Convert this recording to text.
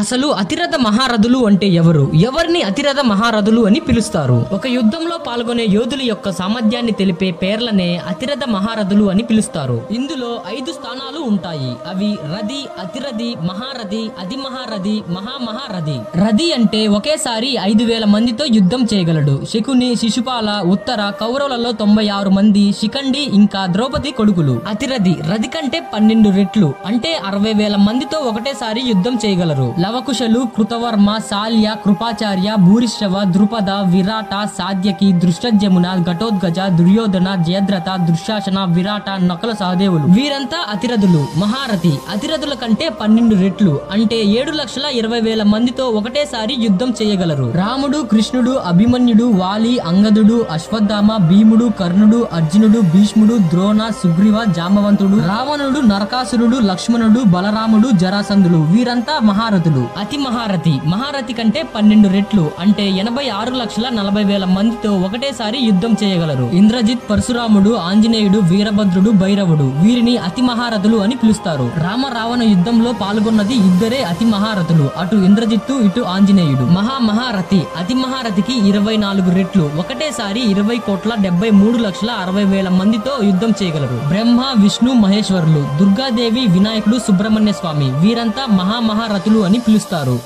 అసలు అతిరథ మహారథులు అంటే ఎవరు? ఎవరిని అతిరథ మహారథులు అని పిలుస్తారు? ఒక యుద్ధంలో పాల్గొనే యోధుల యొక్క సామర్థ్యాన్ని తెలిపే పేర్లనే అతిరథ మహారథులు అని పిలుస్తారు. ఇందులో 5 స్థానాలు ఉంటాయి. అవి రథి, అతిరథి, మహారథి, అధిమహారథి, మహామహారథి. రథి అంటే ఒకేసారి 5,000 మందితో యుద్ధం చేయగలడు. శకుని, శిశుపాల, ఉత్తర కౌరవులలో 96 మంది, శిఖండి ఇంకా ద్రౌపది కొడుకులు. అతిరథి రథి కంటే 12 రెట్లు అంటే 60,000 మందితో ఒకటేసారి యుద్ధం చేయగలరు. లవకుశలు, కృతవర్మ, శాల్య, కృపాచార్య, భూరిశ్రవ, ద్రుపద, విరాట, సాధ్యకి, దృష్టజమున, ఘటోద్గజ, దుర్యోధన, జయద్రథ, దుశ్శాసన, విరాట, నకుల సహదేవులు వీరంతా అతిరథులు. మహారథి అతిరథుల కంటే 12 రెట్లు అంటే 7,20,000 మందితో ఒకటేసారి యుద్ధం చేయగలరు. రాముడు, కృష్ణుడు, అభిమన్యుడు, వాలి, అంగదుడు, అశ్వత్థామ, భీముడు, కర్ణుడు, అర్జునుడు, భీష్ముడు, ద్రోణ, సుగ్రీవ, జాంబవంతుడు, రావణుడు, నరకాసురుడు, లక్ష్మణుడు, బలరాముడు, జరాసంధులు వీరంతా మహారథులు. అతి మహారథి మహారథి కంటే 12 రెట్లు అంటే 86,40,000 మందితో ఒకటేసారి యుద్ధం చేయగలరు. ఇంద్రజిత్, పరశురాముడు, ఆంజనేయుడు, వీరభద్రుడు, భైరవుడు వీరిని అతి మహారథులు అని పిలుస్తారు. రామ రావణ యుద్ధంలో పాల్గొన్నది ఇద్దరే అతి మహారథులు, అటు ఇంద్రజిత్తు, ఇటు ఆంజనేయుడు. మహామహారథి అతి మహారథికి 24 రెట్లు ఒకటేసారి 20,73,60,000 మందితో యుద్ధం చేయగలరు. బ్రహ్మ, విష్ణు, మహేశ్వరులు, దుర్గాదేవి, వినాయకుడు, సుబ్రహ్మణ్య స్వామి వీరంతా మహామహారథులు అని పిలుస్తారు.